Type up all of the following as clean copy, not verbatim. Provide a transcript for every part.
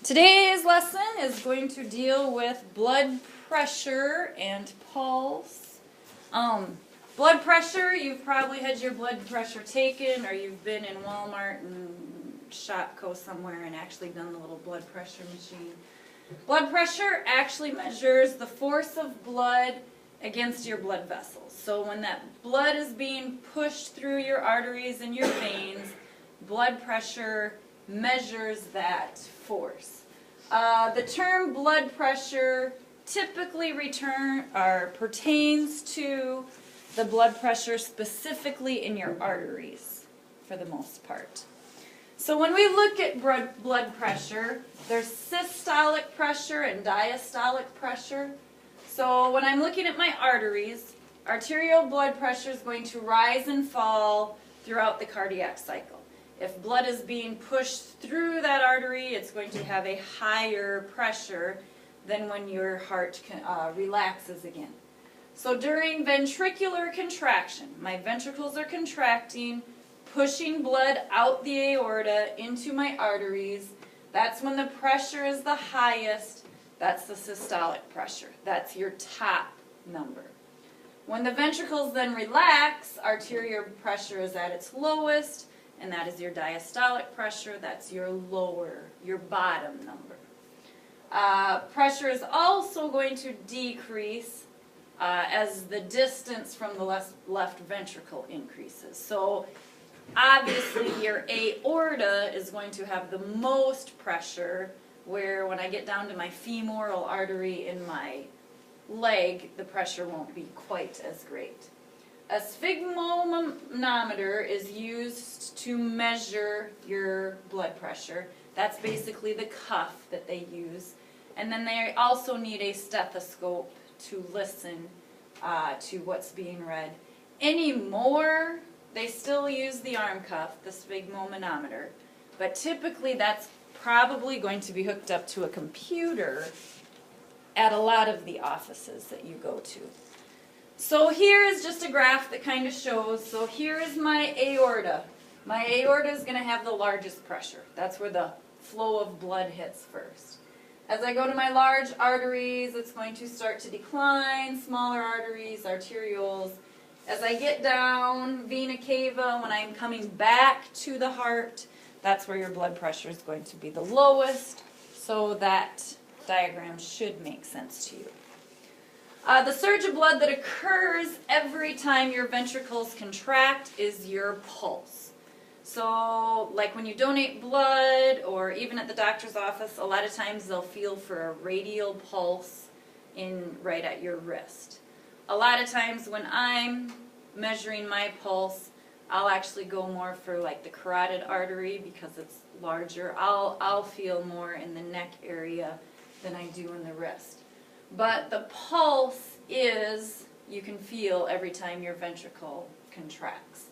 Today's lesson is going to deal with blood pressure and pulse. Blood pressure, you've probably had your blood pressure taken, or you've been in Walmart and Shopko somewhere and actually done the little blood pressure machine. Blood pressure actually measures the force of blood against your blood vessels. So when that blood is being pushed through your arteries and your veins, blood pressure measures that force. The term blood pressure typically pertains to the blood pressure specifically in your arteries for the most part. So when we look at blood pressure, there's systolic pressure and diastolic pressure. So when I'm looking at my arteries, arterial blood pressure is going to rise and fall throughout the cardiac cycle. If blood is being pushed through that artery, it's going to have a higher pressure than when your heart relaxes again. So during ventricular contraction, my ventricles are contracting, pushing blood out the aorta into my arteries. That's when the pressure is the highest. That's the systolic pressure. That's your top number. When the ventricles then relax, arterial pressure is at its lowest, and that is your diastolic pressure. That's your bottom number. Pressure is also going to decrease as the distance from the left ventricle increases. So obviously your aorta is going to have the most pressure, where when I get down to my femoral artery in my leg, the pressure won't be quite as great. A sphygmomanometer is used to measure your blood pressure. That's basically the cuff that they use. And then they also need a stethoscope to listen to what's being read. Anymore, they still use the arm cuff, the sphygmomanometer. But typically that's probably going to be hooked up to a computer at a lot of the offices that you go to. So here is just a graph that kind of shows, so here is my aorta. My aorta is going to have the largest pressure. That's where the flow of blood hits first. As I go to my large arteries, it's going to start to decline, smaller arteries, arterioles. As I get down, vena cava, when I'm coming back to the heart, that's where your blood pressure is going to be the lowest, so that diagram should make sense to you. The surge of blood that occurs every time your ventricles contract is your pulse. So, like when you donate blood, or even at the doctor's office, a lot of times they'll feel for a radial pulse right at your wrist. A lot of times when I'm measuring my pulse, I'll actually go more for like the carotid artery because it's larger. I'll feel more in the neck area than I do in the wrist. But the pulse is, you can feel every time your ventricle contracts.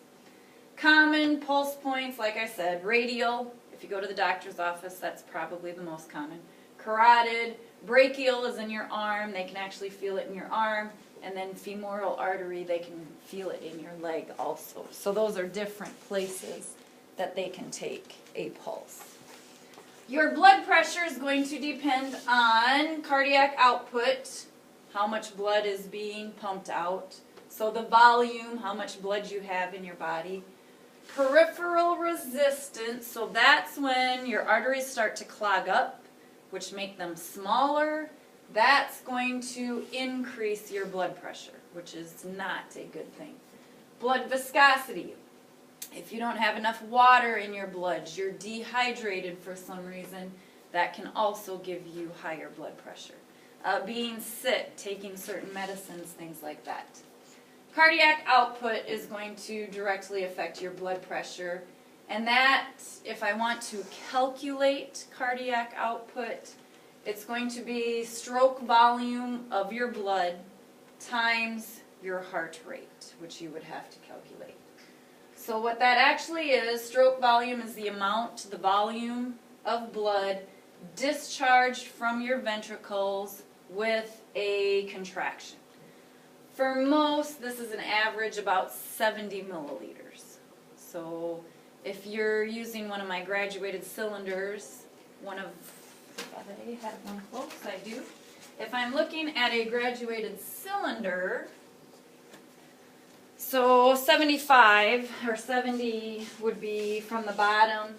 Common pulse points, like I said, radial. If you go to the doctor's office, that's probably the most common. Carotid, brachial is in your arm. They can actually feel it in your arm. And then femoral artery, they can feel it in your leg also. So those are different places that they can take a pulse. Your blood pressure is going to depend on cardiac output, how much blood is being pumped out. So the volume, how much blood you have in your body. Peripheral resistance, so that's when your arteries start to clog up, which make them smaller. That's going to increase your blood pressure, which is not a good thing. Blood viscosity. If you don't have enough water in your blood, you're dehydrated for some reason, that can also give you higher blood pressure. Being sick, taking certain medicines, things like that. Cardiac output is going to directly affect your blood pressure, and that, if I want to calculate cardiac output, it's going to be stroke volume of your blood times your heart rate, which you would have to calculate. So what that actually is, stroke volume is the volume of blood discharged from your ventricles with a contraction. For most, this is an average about 70 milliliters. So if you're using one of my graduated cylinders, one of If I have one close, I do. If I'm looking at a graduated cylinder, so 75 or 70 would be from the bottom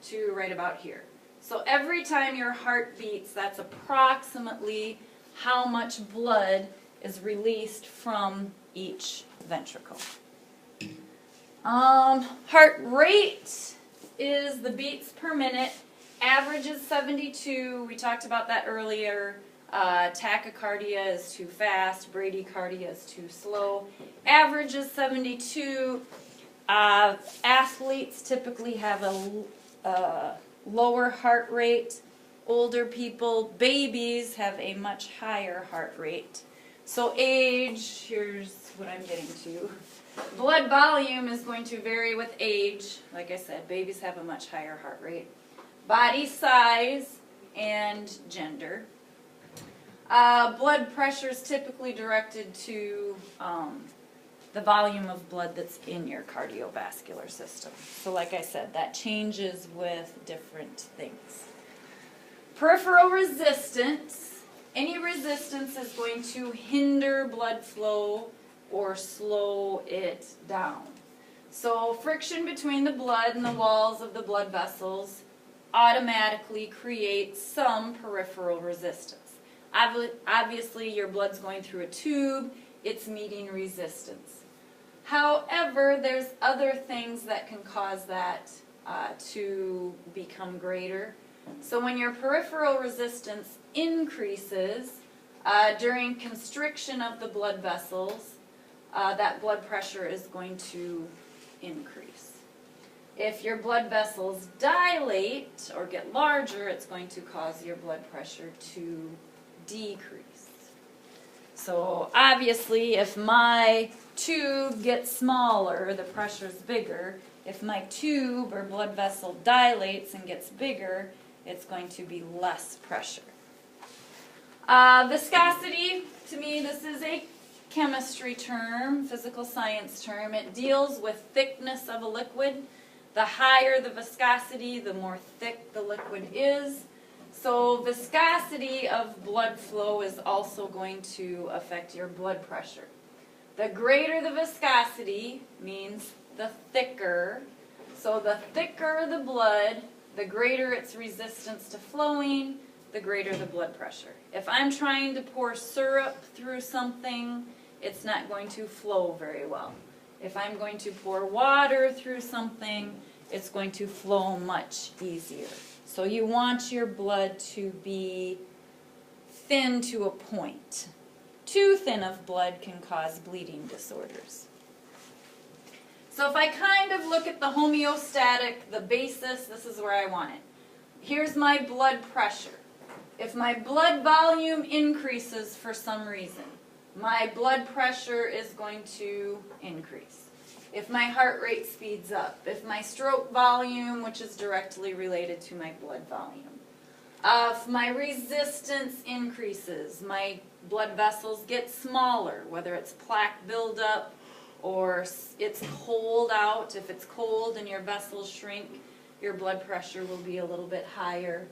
to right about here. So every time your heart beats, that's approximately how much blood is released from each ventricle. Heart rate is the beats per minute. Average is 72. We talked about that earlier. Tachycardia is too fast. Bradycardia is too slow. Average is 72. Athletes typically have a lower heart rate. Older people, babies, have a much higher heart rate. So age, here's what I'm getting to. Blood volume is going to vary with age. Like I said, babies have a much higher heart rate. Body size and gender. Blood pressure is typically directed to the volume of blood that's in your cardiovascular system. So like I said, that changes with different things. Peripheral resistance. Any resistance is going to hinder blood flow or slow it down. So friction between the blood and the walls of the blood vessels automatically creates some peripheral resistance. Obviously, your blood's going through a tube, it's meeting resistance. However, there's other things that can cause that to become greater. So when your peripheral resistance increases during constriction of the blood vessels, that blood pressure is going to increase. If your blood vessels dilate or get larger, it's going to cause your blood pressure to decrease. So obviously, if my tube gets smaller, the pressure's bigger. If my tube or blood vessel dilates and gets bigger, it's going to be less pressure. Viscosity, to me, this is a chemistry term, physical science term. It deals with thickness of a liquid. The higher the viscosity, the more thick the liquid is. So viscosity of blood flow is also going to affect your blood pressure. The greater the viscosity means the thicker. So the thicker the blood, the greater its resistance to flowing, the greater the blood pressure. If I'm trying to pour syrup through something, it's not going to flow very well. If I'm going to pour water through something, it's going to flow much easier. So you want your blood to be thin to a point. Too thin of blood can cause bleeding disorders. So if I kind of look at the homeostatic, the basis, this is where I want it. Here's my blood pressure. If my blood volume increases for some reason, my blood pressure is going to increase. If my heart rate speeds up, if my stroke volume, which is directly related to my blood volume, if my resistance increases, my blood vessels get smaller, whether it's plaque buildup or it's cold out. If it's cold and your vessels shrink, your blood pressure will be a little bit higher.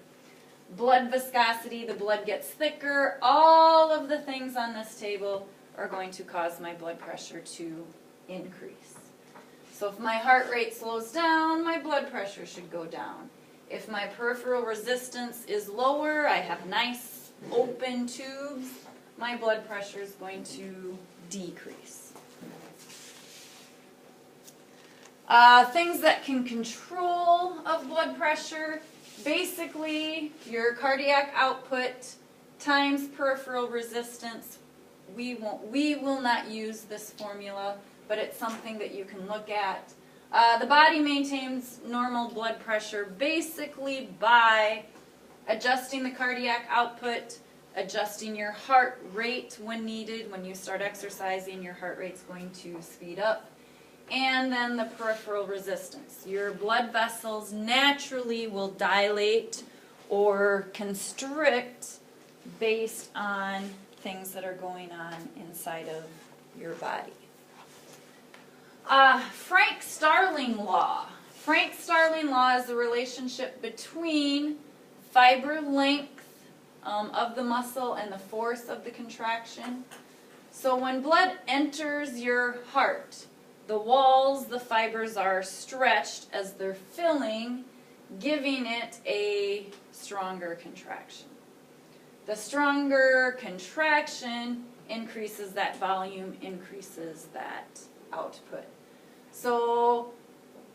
Blood viscosity, the blood gets thicker. All of the things on this table are going to cause my blood pressure to increase. So if my heart rate slows down, my blood pressure should go down. If my peripheral resistance is lower, I have nice open tubes, my blood pressure is going to decrease. Things that can control of blood pressure, basically your cardiac output times peripheral resistance. We will not use this formula, but it's something that you can look at. The body maintains normal blood pressure basically by adjusting the cardiac output, adjusting your heart rate when needed. When you start exercising, your heart rate's going to speed up. And then the peripheral resistance. Your blood vessels naturally will dilate or constrict based on things that are going on inside of your body. Frank-Starling law. Frank-Starling law is the relationship between fiber length of the muscle and the force of the contraction. So when blood enters your heart, the walls, the fibers are stretched as they're filling, giving it a stronger contraction. The stronger contraction increases that volume, increases that output. So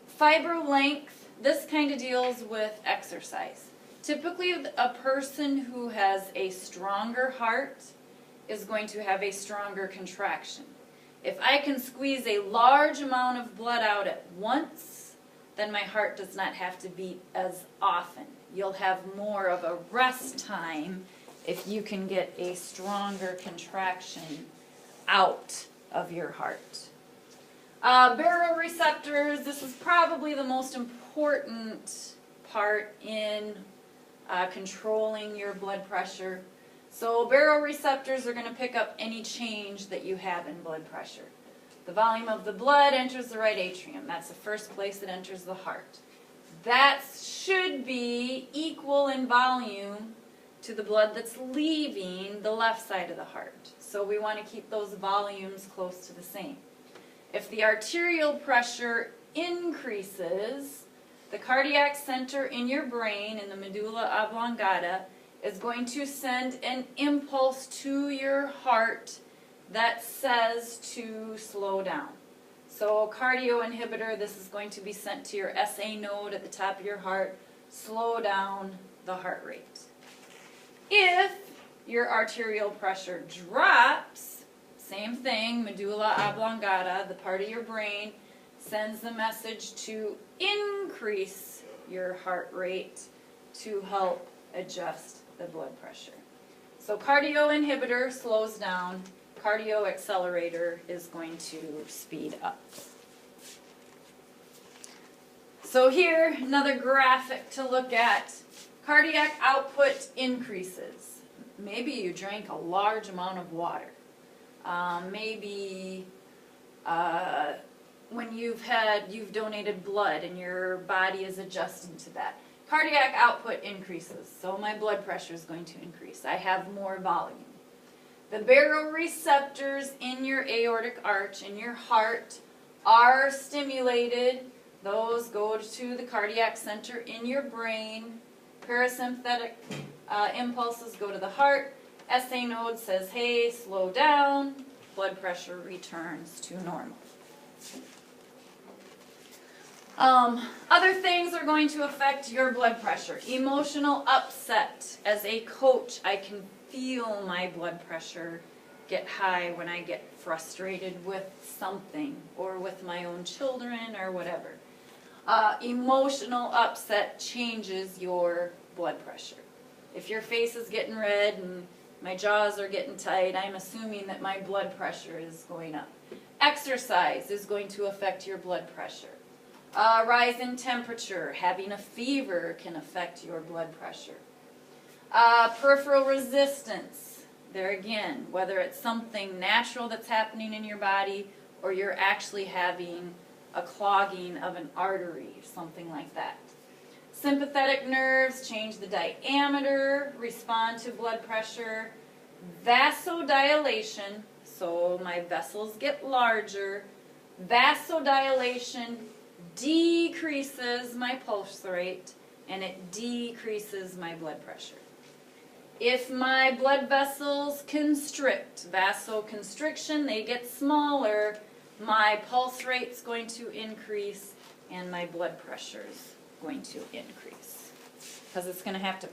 fiber length, this kind of deals with exercise. Typically a person who has a stronger heart is going to have a stronger contraction. If I can squeeze a large amount of blood out at once, then my heart does not have to beat as often. You'll have more of a rest time if you can get a stronger contraction out of your heart. Baroreceptors, this is probably the most important part in controlling your blood pressure. So baroreceptors are going to pick up any change that you have in blood pressure. The volume of the blood enters the right atrium. That's the first place it enters the heart. That should be equal in volume to the blood that's leaving the left side of the heart. So we want to keep those volumes close to the same. If the arterial pressure increases, the cardiac center in your brain, in the medulla oblongata, is going to send an impulse to your heart that says to slow down. So cardio inhibitor, this is going to be sent to your SA node at the top of your heart, slow down the heart rate. If your arterial pressure drops, same thing, medulla oblongata, the part of your brain, sends the message to increase your heart rate to help adjust the blood pressure. So cardio inhibitor slows down, cardio accelerator is going to speed up. So here, another graphic to look at. Cardiac output increases. Maybe you drank a large amount of water. Maybe when you've donated blood and your body is adjusting to that. Cardiac output increases, so my blood pressure is going to increase. I have more volume. The baroreceptors in your aortic arch, in your heart, are stimulated. Those go to the cardiac center in your brain. Parasympathetic impulses go to the heart. SA node says, hey, slow down. Blood pressure returns to normal. Other things are going to affect your blood pressure. Emotional upset. As a coach, I can feel my blood pressure get high when I get frustrated with something or with my own children or whatever. Emotional upset changes your blood pressure. If your face is getting red and my jaws are getting tight, I'm assuming that my blood pressure is going up. Exercise is going to affect your blood pressure. Rise in temperature, having a fever can affect your blood pressure. Peripheral resistance, there again, whether it's something natural that's happening in your body or you're actually having a clogging of an artery, something like that. Sympathetic nerves change the diameter, respond to blood pressure. Vasodilation, so my vessels get larger. Vasodilation decreases my pulse rate and it decreases my blood pressure. If my blood vessels constrict, vasoconstriction, they get smaller, my pulse rate's going to increase and my blood pressure's going to increase because it's going to have to